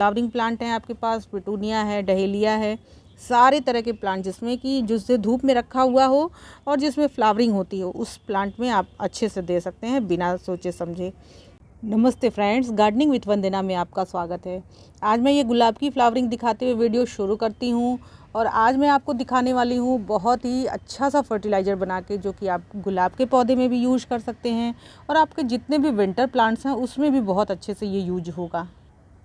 Flowering plant हैं आपके पास, petunia है, डहेलिया है, सारे तरह के प्लांट जिसमें कि जिससे धूप में रखा हुआ हो और जिसमें फ्लावरिंग होती हो, उस प्लांट में आप अच्छे से दे सकते हैं बिना सोचे समझे। नमस्ते फ्रेंड्स, गार्डनिंग विथ वंदना में आपका स्वागत है। आज मैं ये गुलाब की फ्लावरिंग दिखाते हुए वीडियो शुरू करती हूँ और आज मैं आपको दिखाने वाली हूँ बहुत ही अच्छा सा फर्टिलाइज़र बना के, जो कि आप गुलाब के पौधे में भी यूज़ कर सकते हैं और आपके जितने भी विंटर प्लांट्स हैं उसमें भी बहुत अच्छे से ये यूज होगा।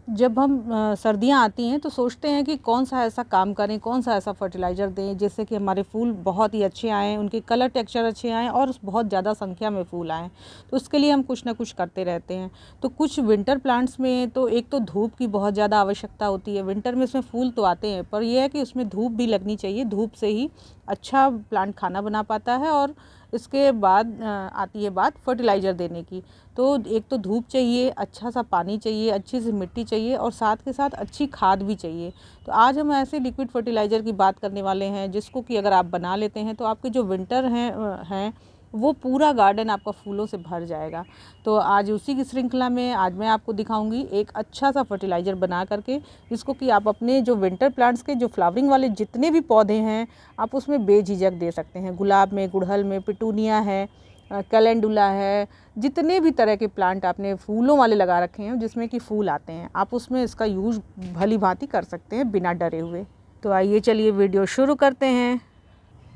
जब हम सर्दियाँ आती हैं तो सोचते हैं कि कौन सा ऐसा काम करें, कौन सा ऐसा फर्टिलाइज़र दें जिससे कि हमारे फूल बहुत ही अच्छे आएँ, उनके कलर टेक्सचर अच्छे आएँ और बहुत ज़्यादा संख्या में फूल आएँ। तो उसके लिए हम कुछ ना कुछ करते रहते हैं। तो कुछ विंटर प्लांट्स में तो एक तो धूप की बहुत ज़्यादा आवश्यकता होती है। विंटर में इसमें फूल तो आते हैं, पर यह है कि उसमें धूप भी लगनी चाहिए। धूप से ही अच्छा प्लांट खाना बना पाता है। और इसके बाद आती है बात फर्टिलाइज़र देने की। तो एक तो धूप चाहिए, अच्छा सा पानी चाहिए, अच्छी सी मिट्टी चाहिए और साथ के साथ अच्छी खाद भी चाहिए। तो आज हम ऐसे लिक्विड फर्टिलाइज़र की बात करने वाले हैं जिसको कि अगर आप बना लेते हैं तो आपके जो विंटर हैं वो पूरा गार्डन आपका फूलों से भर जाएगा। तो आज उसी की श्रृंखला में आज मैं आपको दिखाऊंगी एक अच्छा सा फर्टिलाइज़र बना करके, जिसको कि आप अपने जो विंटर प्लांट्स के जो फ्लावरिंग वाले जितने भी पौधे हैं आप उसमें बेझिझक दे सकते हैं। गुलाब में, गुड़हल में, पिटूनिया है, कैलेंडुला है, जितने भी तरह के प्लांट आपने फूलों वाले लगा रखे हैं जिसमें कि फूल आते हैं, आप उसमें इसका यूज़ भली भांति कर सकते हैं बिना डरे हुए। तो आइए चलिए वीडियो शुरू करते हैं।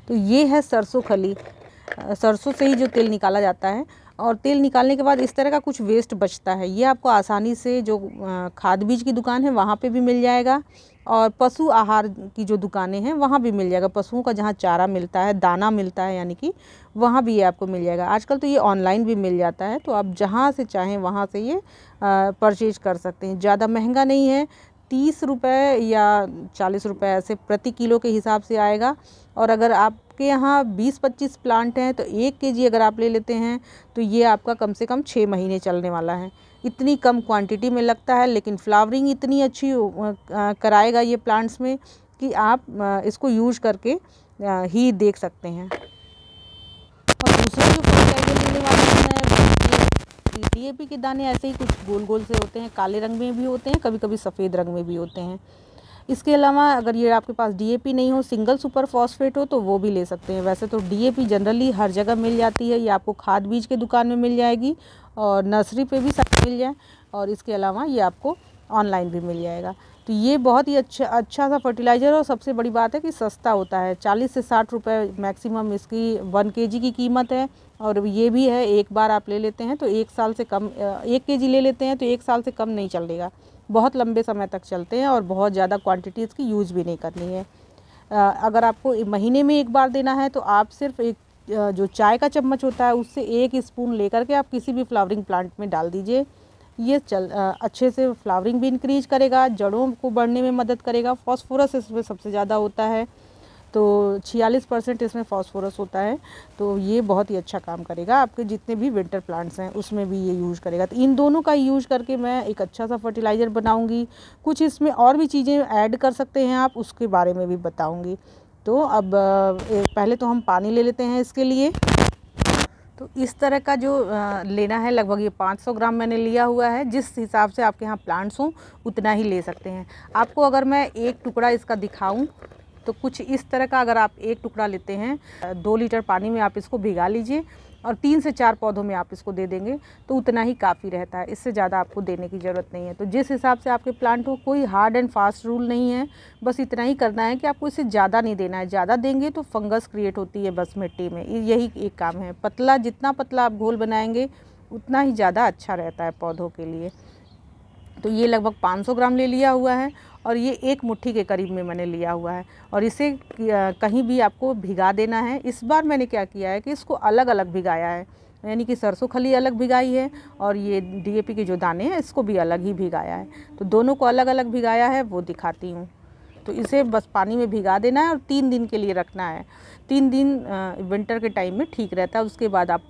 तो ये है सरसों खली। सरसों से ही जो तेल निकाला जाता है और तेल निकालने के बाद इस तरह का कुछ वेस्ट बचता है। ये आपको आसानी से जो खाद बीज की दुकान है वहाँ पे भी मिल जाएगा और पशु आहार की जो दुकानें हैं वहाँ भी मिल जाएगा। पशुओं का जहाँ चारा मिलता है, दाना मिलता है, यानी कि वहाँ भी ये आपको मिल जाएगा। आजकल तो ये ऑनलाइन भी मिल जाता है, तो आप जहाँ से चाहें वहाँ से ये परचेज कर सकते हैं। ज़्यादा महंगा नहीं है, 30 रुपये या 40 रुपये ऐसे प्रति किलो के हिसाब से आएगा। और अगर आपके यहाँ 20-25 प्लांट हैं तो 1 केजी अगर आप ले लेते हैं तो ये आपका कम से कम 6 महीने चलने वाला है। इतनी कम क्वांटिटी में लगता है, लेकिन फ्लावरिंग इतनी अच्छी कराएगा ये प्लांट्स में कि आप इसको यूज़ करके ही देख सकते हैं। और दूसरा जो फर्टिलाइज़र लेने वाला है, डीएपी के दाने ऐसे ही कुछ गोल गोल से होते हैं, काले रंग में भी होते हैं, कभी कभी सफ़ेद रंग में भी होते हैं। इसके अलावा अगर ये आपके पास डीएपी नहीं हो, सिंगल सुपर फॉस्फेट हो, तो वो भी ले सकते हैं। वैसे तो डीएपी जनरली हर जगह मिल जाती है, ये आपको खाद बीज के दुकान में मिल जाएगी और नर्सरी पे भी सब मिल जाए, और इसके अलावा ये आपको ऑनलाइन भी मिल जाएगा। तो ये बहुत ही अच्छा सा फर्टिलाइज़र, और सबसे बड़ी बात है कि सस्ता होता है। 40 से 60 रुपये मैक्सिमम इसकी 1 केजी की कीमत है। और ये भी है, एक बार आप ले लेते हैं तो 1 साल से कम, 1 केजी ले लेते हैं तो 1 साल से कम नहीं चलेगा, बहुत लंबे समय तक चलते हैं और बहुत ज़्यादा क्वांटिटी इसकी यूज़ भी नहीं करनी है। अगर आपको महीने में एक बार देना है तो आप सिर्फ एक जो चाय का चम्मच होता है उससे 1 स्पून लेकर के आप किसी भी फ्लावरिंग प्लांट में डाल दीजिए। ये अच्छे से फ्लावरिंग भी इंक्रीज करेगा, जड़ों को बढ़ने में मदद करेगा। फॉस्फोरस इसमें सबसे ज़्यादा होता है, तो 46% इसमें फॉस्फोरस होता है। तो ये बहुत ही अच्छा काम करेगा, आपके जितने भी विंटर प्लांट्स हैं उसमें भी ये यूज़ करेगा। तो इन दोनों का यूज़ करके मैं एक अच्छा सा फर्टिलाइज़र बनाऊंगी। कुछ इसमें और भी चीज़ें ऐड कर सकते हैं आप, उसके बारे में भी बताऊंगी। तो अब पहले तो हम पानी ले लेते हैं इसके लिए। तो इस तरह का जो लेना है, लगभग ये 500 ग्राम मैंने लिया हुआ है। जिस हिसाब से आपके यहाँ प्लांट्स हों उतना ही ले सकते हैं। आपको अगर मैं एक टुकड़ा इसका दिखाऊं तो कुछ इस तरह का, अगर आप एक टुकड़ा लेते हैं, 2 लीटर पानी में आप इसको भिगा लीजिए और 3 से 4 पौधों में आप इसको दे देंगे तो उतना ही काफ़ी रहता है। इससे ज़्यादा आपको देने की ज़रूरत नहीं है। तो जिस हिसाब से आपके प्लांट हो, कोई हार्ड एंड फास्ट रूल नहीं है, बस इतना ही करना है कि आपको इससे ज़्यादा नहीं देना है। ज़्यादा देंगे तो फंगस क्रिएट होती है बस मिट्टी में, यही एक काम है। पतला, जितना पतला आप घोल बनाएंगे उतना ही ज़्यादा अच्छा रहता है पौधों के लिए। तो ये लगभग 500 ग्राम ले लिया हुआ है और ये 1 मुट्ठी के करीब में मैंने लिया हुआ है और इसे कहीं भी आपको भिगा देना है। इस बार मैंने क्या किया है कि इसको अलग अलग भिगाया है, यानी कि सरसों खली अलग भिगाई है और ये डीएपी के जो दाने हैं इसको भी अलग ही भिगाया है। तो दोनों को अलग अलग भिगाया है, वो दिखाती हूँ। तो इसे बस पानी में भिगा देना है और 3 दिन के लिए रखना है। 3 दिन विंटर के टाइम में ठीक रहता है। उसके बाद आप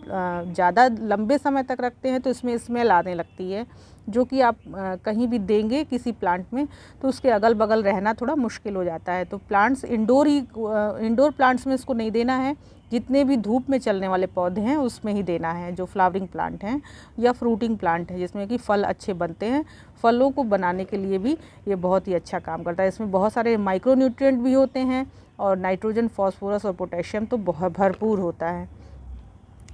ज़्यादा लंबे समय तक रखते हैं तो इसमें स्मेल आने लगती है, जो कि आप कहीं भी देंगे किसी प्लांट में तो उसके अगल बगल रहना थोड़ा मुश्किल हो जाता है। तो प्लांट्स इंडोर प्लांट्स में इसको नहीं देना है। जितने भी धूप में चलने वाले पौधे हैं उसमें ही देना है, जो फ्लावरिंग प्लांट हैं या फ्रूटिंग प्लांट है जिसमें कि फल अच्छे बनते हैं। फलों को बनाने के लिए भी ये बहुत ही अच्छा काम करता है। इसमें बहुत सारे माइक्रो न्यूट्रिएंट भी होते हैं और नाइट्रोजन, फास्फोरस और पोटेशियम तो बहुत भरपूर होता है।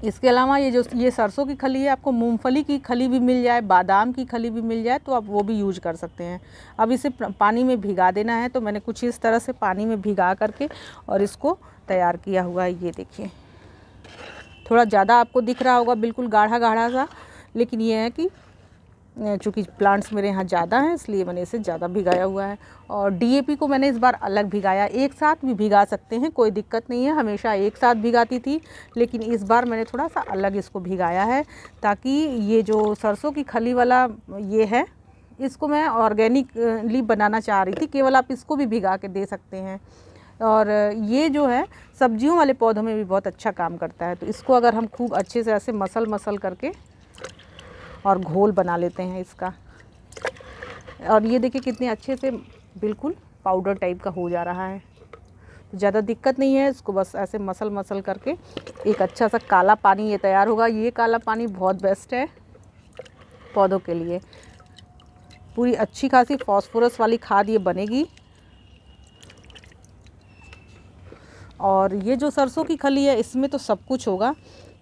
इसके अलावा ये सरसों की खली है, आपको मूंगफली की खली भी मिल जाए, बादाम की खली भी मिल जाए तो आप वो भी यूज कर सकते हैं। अब इसे पानी में भिगा देना है, तो मैंने कुछ इस तरह से पानी में भिगा करके और इसको तैयार किया हुआ है। ये देखिए, थोड़ा ज़्यादा आपको दिख रहा होगा, बिल्कुल गाढ़ा गाढ़ा सा, लेकिन ये है कि चूँकि प्लांट्स मेरे यहाँ ज़्यादा हैं इसलिए मैंने इसे ज़्यादा भिगाया हुआ है। और डीएपी को मैंने इस बार अलग भिगाया, एक साथ भी भिगा सकते हैं, कोई दिक्कत नहीं है, हमेशा एक साथ भिगाती थी, लेकिन इस बार मैंने थोड़ा सा अलग इसको भिगाया है ताकि ये जो सरसों की खली वाला ये है इसको मैं ऑर्गेनिकली बनाना चाह रही थी। केवल आप इसको भी भिगा के दे सकते हैं। और ये जो है सब्जियों वाले पौधों में भी बहुत अच्छा काम करता है। तो इसको अगर हम खूब अच्छे से ऐसे मसल करके और घोल बना लेते हैं इसका, और ये देखिए कितने अच्छे से बिल्कुल पाउडर टाइप का हो जा रहा है। ज़्यादा दिक्कत नहीं है, इसको बस ऐसे मसल करके एक अच्छा सा काला पानी ये तैयार होगा। ये काला पानी बहुत बेस्ट है पौधों के लिए। पूरी अच्छी खासी फास्फोरस वाली खाद ये बनेगी। और ये जो सरसों की खली है इसमें तो सब कुछ होगा।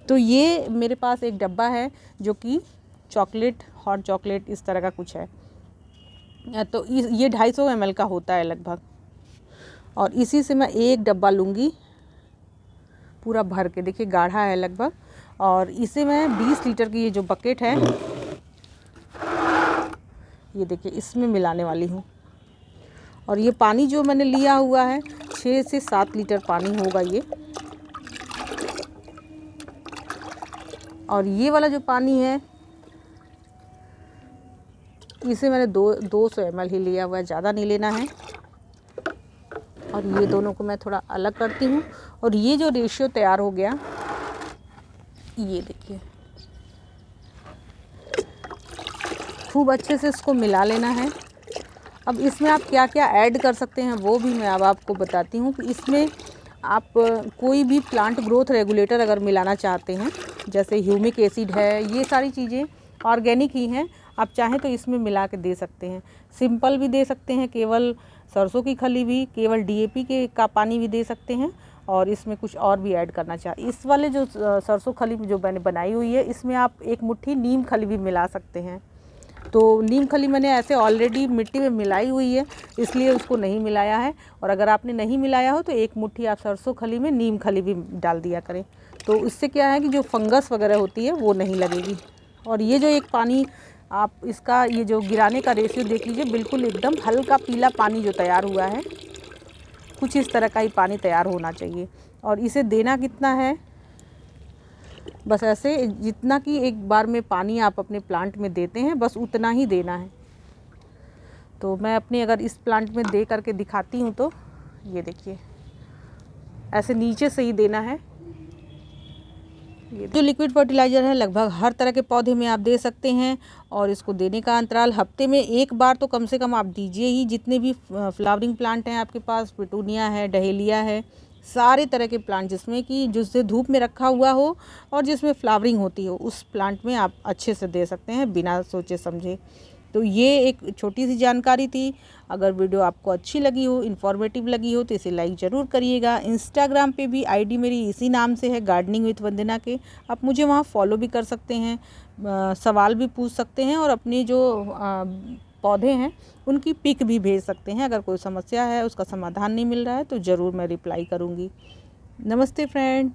तो ये मेरे पास एक डब्बा है जो कि चॉकलेट, हॉट चॉकलेट इस तरह का कुछ है। तो ये 250 ml का होता है लगभग, और इसी से मैं एक डब्बा लूँगी पूरा भर के। देखिए गाढ़ा है लगभग, और इसे मैं 20 लीटर की ये जो बकेट है ये देखिए इसमें मिलाने वाली हूँ। और ये पानी जो मैंने लिया हुआ है 6 से 7 लीटर पानी होगा ये। और ये वाला जो पानी है इसे मैंने 200 ml ही लिया हुआ है, ज़्यादा नहीं लेना है। और ये दोनों को मैं थोड़ा अलग करती हूँ। और ये जो रेशियो तैयार हो गया ये देखिए, खूब अच्छे से इसको मिला लेना है। अब इसमें आप क्या क्या ऐड कर सकते हैं वो भी मैं अब आपको बताती हूँ कि इसमें आप कोई भी प्लांट ग्रोथ रेगुलेटर अगर मिलाना चाहते हैं, जैसे ह्यूमिक एसिड है, ये सारी चीज़ें ऑर्गेनिक ही हैं, आप चाहें तो इसमें मिला के दे सकते हैं। सिंपल भी दे सकते हैं, केवल सरसों की खली भी, केवल डीएपी का पानी भी दे सकते हैं, और इसमें कुछ और भी ऐड करना चाहे। इस वाले जो सरसों खली जो मैंने बनाई हुई है इसमें आप एक मुट्ठी नीम खली भी मिला सकते हैं। तो नीम खली मैंने ऐसे ऑलरेडी मिट्टी में मिलाई हुई है इसलिए उसको नहीं मिलाया है। और अगर आपने नहीं मिलाया हो तो एक मुट्ठी आप सरसों खली में नीम खली भी डाल दिया करें, तो इससे क्या है कि जो फंगस वगैरह होती है वो नहीं लगेगी। और ये जो एक पानी आप इसका ये जो गिराने का रेशियो देख लीजिए, बिल्कुल एकदम हल्का पीला पानी जो तैयार हुआ है, कुछ इस तरह का ही पानी तैयार होना चाहिए। और इसे देना कितना है, बस ऐसे जितना कि एक बार में पानी आप अपने प्लांट में देते हैं बस उतना ही देना है। तो मैं अपने अगर इस प्लांट में दे करके दिखाती हूँ तो ये देखिए ऐसे नीचे से ही देना है। ये जो लिक्विड फर्टिलाइज़र है लगभग हर तरह के पौधे में आप दे सकते हैं, और इसको देने का अंतराल हफ्ते में एक बार तो कम से कम आप दीजिए ही। जितने भी फ्लावरिंग प्लांट हैं आपके पास, पिटूनिया है, डहेलिया है, सारे तरह के प्लांट जिससे धूप में रखा हुआ हो और जिसमें फ्लावरिंग होती हो, उस प्लांट में आप अच्छे से दे सकते हैं बिना सोचे समझे। तो ये एक छोटी सी जानकारी थी। अगर वीडियो आपको अच्छी लगी हो, इन्फॉर्मेटिव लगी हो तो इसे लाइक ज़रूर करिएगा। इंस्टाग्राम पे भी आईडी मेरी इसी नाम से है, गार्डनिंग विथ वंदना के। आप मुझे वहाँ फॉलो भी कर सकते हैं, सवाल भी पूछ सकते हैं, और अपनी जो पौधे हैं उनकी पिक भी भेज सकते हैं। अगर कोई समस्या है, उसका समाधान नहीं मिल रहा है तो ज़रूर मैं रिप्लाई करूँगी। नमस्ते फ्रेंड।